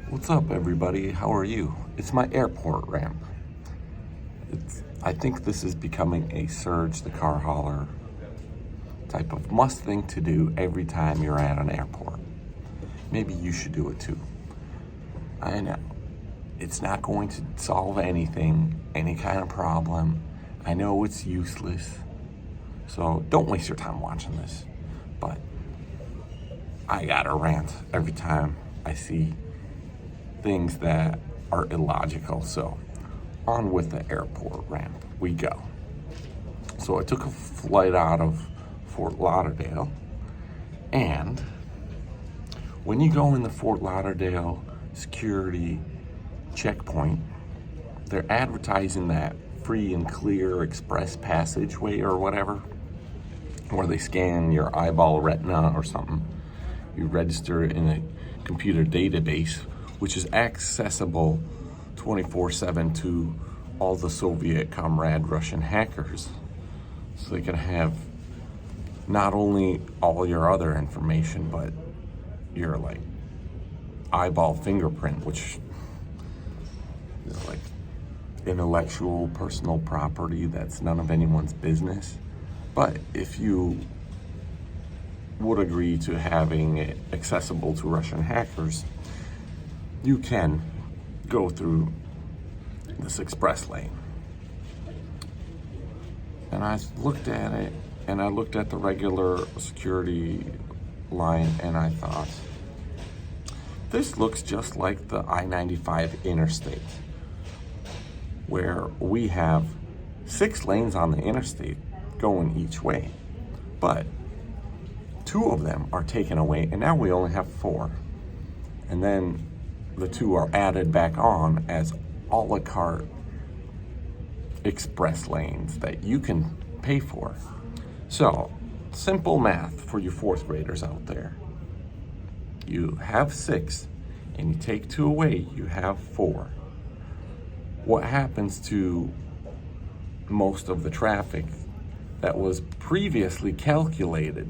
What's up, everybody? How are you? It's my airport ramp. I think this is becoming a surge the car hauler type of must thing to do every time you're at an airport. Maybe you should do it too. I know it's not going to solve anything, any kind of problem. I know it's useless. So don't waste your time watching this. But I gotta rant every time I see things that are illogical. So on with the airport ramp we go. So I took a flight out of Fort Lauderdale, and when you go in the Fort Lauderdale security checkpoint, they're advertising that free and clear express passageway or whatever, where they scan your eyeball retina or something. You register in a computer database, which is accessible 24/7 to all the Soviet comrade Russian hackers. So they can have not only all your other information, but your like eyeball fingerprint, which is like intellectual personal property that's none of anyone's business. But if you would agree to having it accessible to Russian hackers, you can go through this express lane. And I looked at it, and I looked at the regular security line, and I thought, this looks just like the I-95 interstate, where we have 6 lanes on the interstate going each way, but 2 of them are taken away, and now we only have 4. And then the 2 are added back on as a la carte express lanes that you can pay for. So, simple math for you 4th graders out there. You have 6, and you take 2 away, you have 4. What happens to most of the traffic that was previously calculated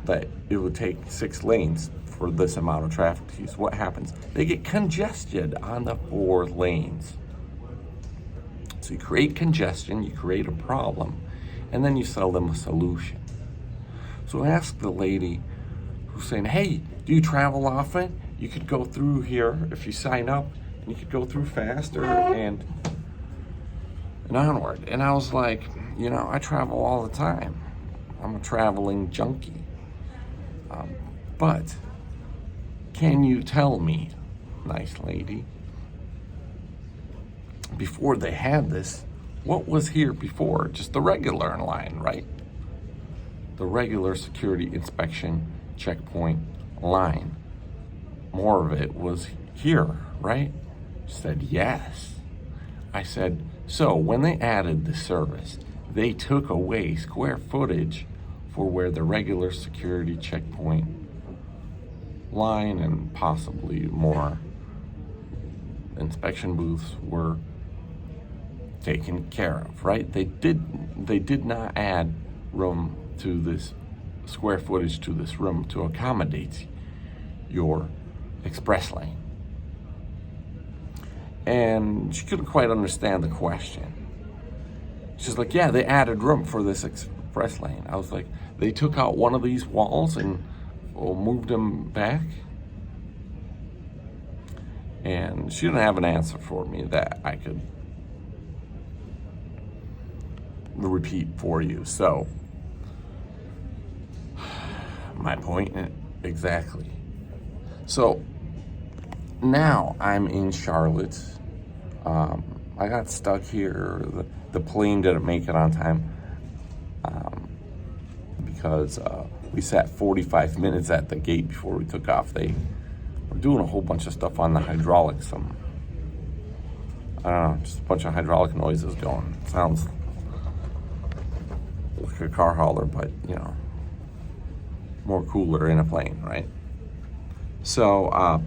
that it would take 6 lanes for this amount of traffic to use? What happens? They get congested on the 4 lanes. So you create congestion, you create a problem, and then you sell them a solution. So I asked the lady who's saying, hey, do you travel often? You could go through here if you sign up, and you could go through faster and onward. And I was like, I travel all the time. I'm a traveling junkie. But can you tell me, nice lady, before they had this, what was here before? Just the regular line, right? The regular security inspection checkpoint line. More of it was here, right? She said, yes. I said, so when they added the service, they took away square footage for where the regular security checkpoint line and possibly more inspection booths were taken care of, right? They did not add room to this square footage to this room to accommodate your express lane. And she couldn't quite understand the question. She's like, yeah, they added room for this express lane. I was like, they took out one of these walls and moved them back? And she didn't have an answer for me that I could repeat for you. So, my point exactly. So, now I'm in Charlotte. I got stuck here. The plane didn't make it on time because we sat 45 minutes at the gate before we took off. They were doing a whole bunch of stuff on the hydraulics. I don't know, just a bunch of hydraulic noises going. Sounds like a car hauler, but more cooler in a plane, right? So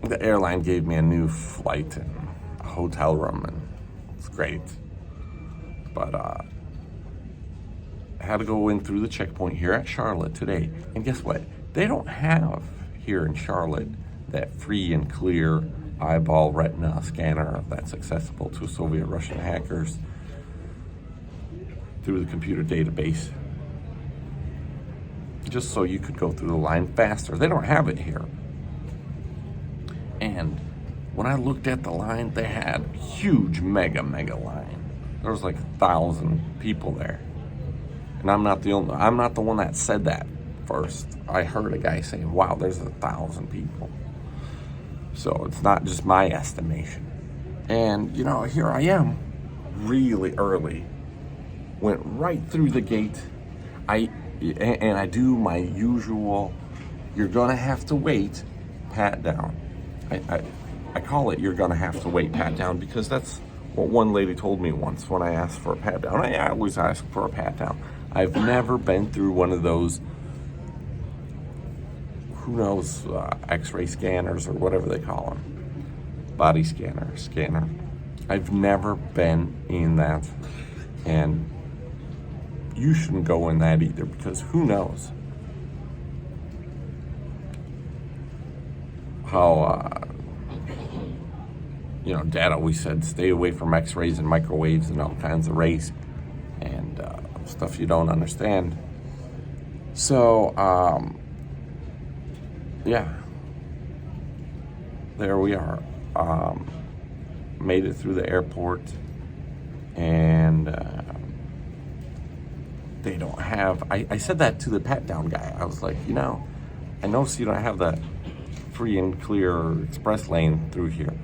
the airline gave me a new flight and a hotel room, and it's great. But had to go in through the checkpoint here at Charlotte today. And guess what? They don't have here in Charlotte that free and clear eyeball retina scanner that's accessible to Soviet Russian hackers through the computer database, just so you could go through the line faster. They don't have it here. And when I looked at the line, they had a huge mega line. There was like 1,000 people there. And I'm not the one that said that first. I heard a guy saying, wow, there's 1,000 people. So it's not just my estimation. And here I am, really early. Went right through the gate. I do my usual, you're gonna have to wait, pat down. I call it you're gonna have to wait, pat down, because that's what one lady told me once when I asked for a pat down. I always ask for a pat down. I've never been through one of those, who knows, x-ray scanners or whatever they call them. Body scanner. I've never been in that. And you shouldn't go in that either, because who knows how, Dad always said, stay away from x-rays and microwaves and all kinds of rays and stuff you don't understand. So, yeah, there we are. Made it through the airport, and they don't have, I said that to the pat down guy. I was like, I noticed you don't have the free and clear express lane through here.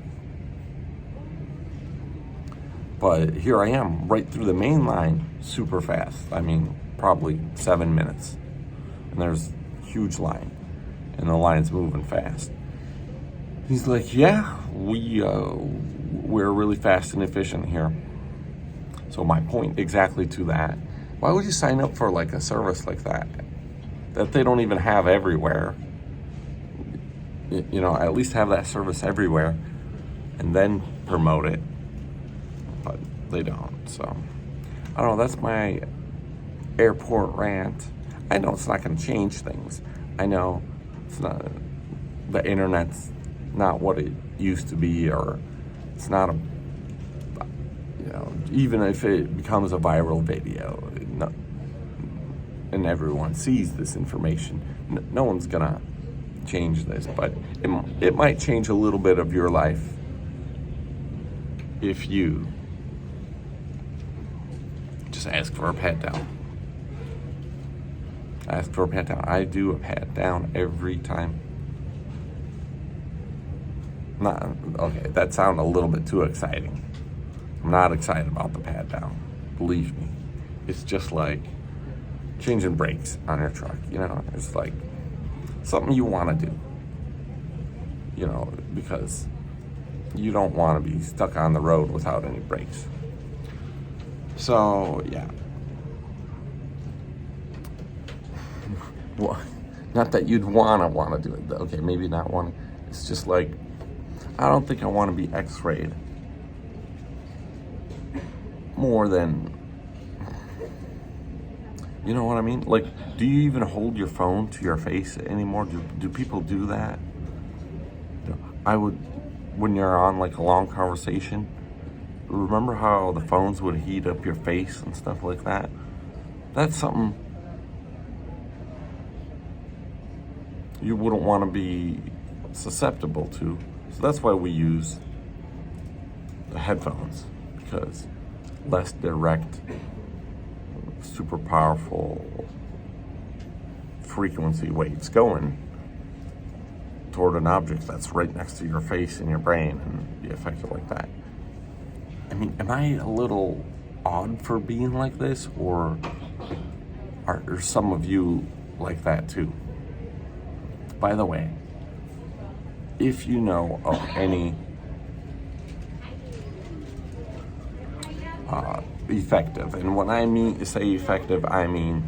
But here I am, right through the main line, super fast. I mean, probably 7 minutes. And there's a huge line, and the line's moving fast. He's like, yeah, we're really fast and efficient here. So my point exactly to that, why would you sign up for like a service like that they don't even have everywhere? At least have that service everywhere and then promote it. But they don't. So I don't know, that's my airport rant. I know it's not going to change things. I know it's not, the internet's not what it used to be, or it's not even if it becomes a viral video, and everyone sees this information, no one's gonna change this, but it might change a little bit of your life if you just ask for a pat down. Ask for a pat down. I do a pat down every time. Okay, that sounded a little bit too exciting. I'm not excited about the pat down. Believe me. It's just like changing brakes on your truck. It's like something you want to do. Because you don't want to be stuck on the road without any brakes. So, yeah. Well, not that you'd want to do it. Okay, maybe not want to. It's just like, I don't think I want to be x-rayed more than, you know what I mean? Like, do you even hold your phone to your face anymore? Do people do that? I would, when you're on like a long conversation, remember how the phones would heat up your face and stuff like that? That's something you wouldn't want to be susceptible to. So that's why we use the headphones, because less direct, super powerful frequency waves going toward an object that's right next to your face and your brain and be affected like that. I mean, am I a little odd for being like this, or are some of you like that too? By the way, if you know of any effective, and when I say effective, I mean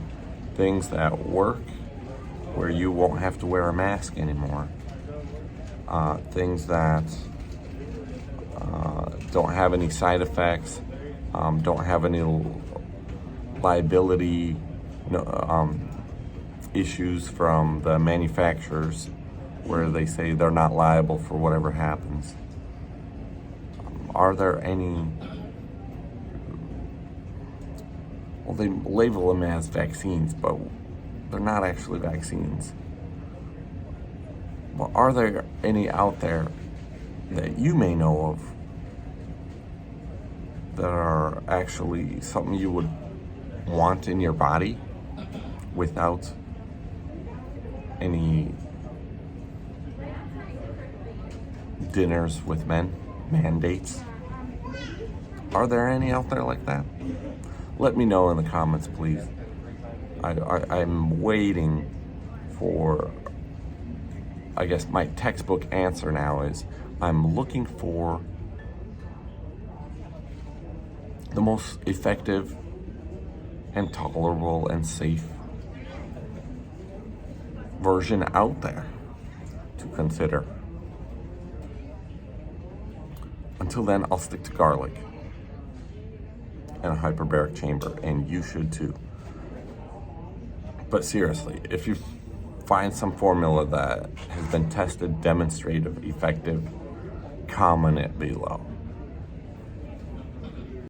things that work where you won't have to wear a mask anymore, things that don't have any side effects, don't have any liability no, issues from the manufacturers where they say they're not liable for whatever happens. Are there any? Well, they label them as vaccines, but they're not actually vaccines. Well, are there any out there that you may know of that are actually something you would want in your body without any dinners with men mandates? Are there any out there like that? Let me know in the comments, please. I'm waiting for, I guess my textbook answer now is, I'm looking for the most effective and tolerable and safe version out there to consider. Until then, I'll stick to garlic and a hyperbaric chamber, and you should too. But seriously, if you find some formula that has been tested, demonstrated, effective, comment it below.